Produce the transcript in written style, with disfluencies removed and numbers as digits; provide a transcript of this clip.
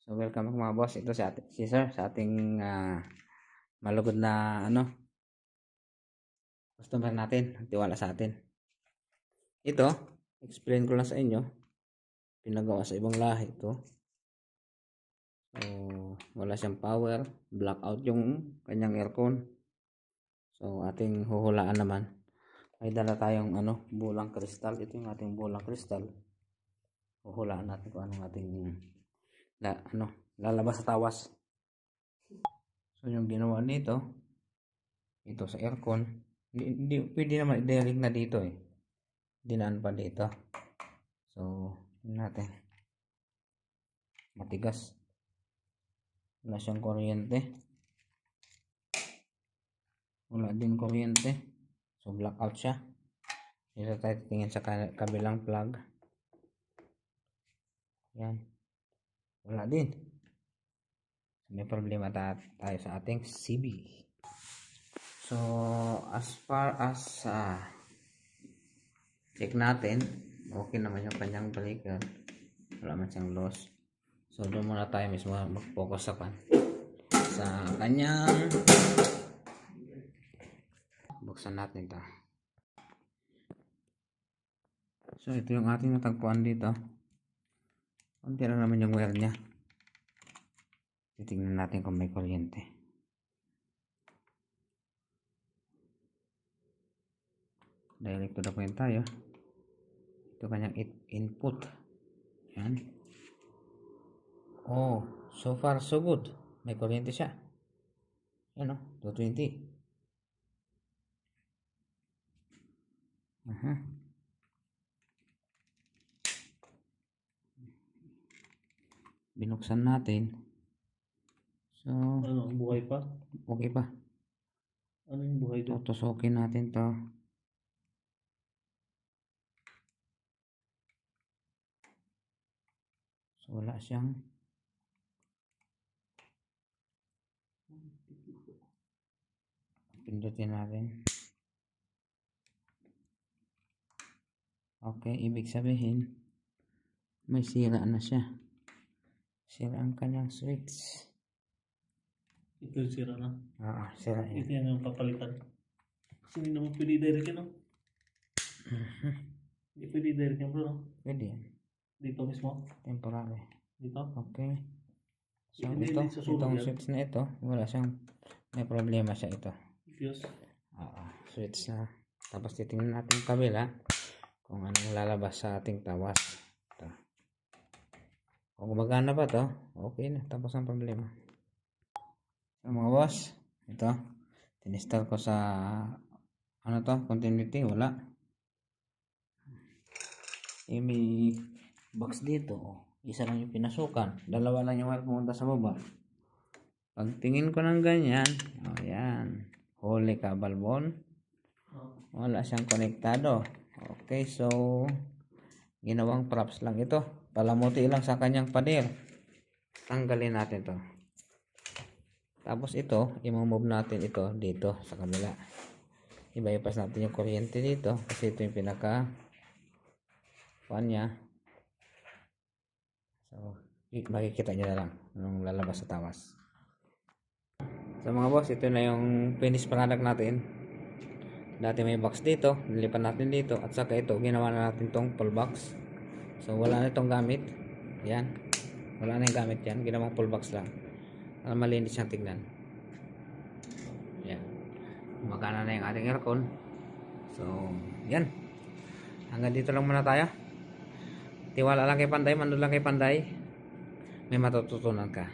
So welcome mga boss, ito si sir sa ating malugod na customer natin, tiwala sa atin. Ito, explain ko lang sa inyo, pinagawa sa ibang lahi ito. So wala siyang power, blackout yung kanyang aircon. So ating huhulaan naman. May dala tayong bulang kristal. Ito yung ating bulang kristal. Huhulaan natin kung anong ating lalabas sa tawas. So yung ginawa nito, ito sa aircon, hindi pwede naman i-direct na dito dinaan pa dito. So natin, matigas, wala siyang kuryente, wala din kuryente, so blackout siya. Dito tayo tingin sa kabilang plug. Yan, wala din. May problema tayo sa ating CB. So as far as check natin, okay naman yung kanyang breaker, wala man siyang loss. So doon muna tayo mismo mag-focus sa kanyang, buksan natin ito. So ito yung ating natagpuan dito. Kunti lang naman yung wire nya. Titingnan natin kung may kuryente. Direct to the point tayo. Ito kanyang input. Yan. Oh, so far so good. May kuryente siya. Yan 220. Binuksan natin. So, buhay pa? Okay pa. Ano yung buhay doon? Tutusukin natin to. So, wala siyang pindutin natin. Okay, ibig sabihin may sira na siya. Sira ang kanyang switch. Ito yung sira na? Sira yan. Ito yan yung papalitan. Kasi hindi naman pwede direct yan, Hindi pwede direct yan, bro, Pwede yan. Dito mismo? Temporary. Dito? Okay. So Hindi itong switch na ito, wala siyang, may problema siya ito. Fuse? Switch na. Tapos titingnan natin kabila kung anong lalabas sa ating tawas. Ito. Kung gumagana ba to, okay na. Tapos ang problema. So mga boss, ito, tinistal ko sa continuity, wala. May box dito, isa lang yung pinasukan, dalawa lang yung wire pumunta sa baba. Pagtingin ko ng ganyan, yan, holy kabalbon, wala siyang konektado. Okay, so ginawang props lang ito, palamuti lang sa kanyang pader. Tanggalin natin to. Tapos ito, i-move natin ito dito sa kabila. I-bypass natin yung kuryente dito kasi ito yung pinaka niya. So makikita nyo na lang nung lalabas sa tawas. So mga boss, ito na yung finished product natin. Dati may box dito, nilipan natin dito, at saka ito ginawa na natin tong full box. So wala na itong gamit. Yan, wala na yung gamit yan, ginawa full box lang para malinis siyang tignan. Yan, magana na yung ating aircon. So yan, hanggang dito lang muna tayo. Tiwala lang kay Panday, mandun lang kay Panday, may matututunan ka.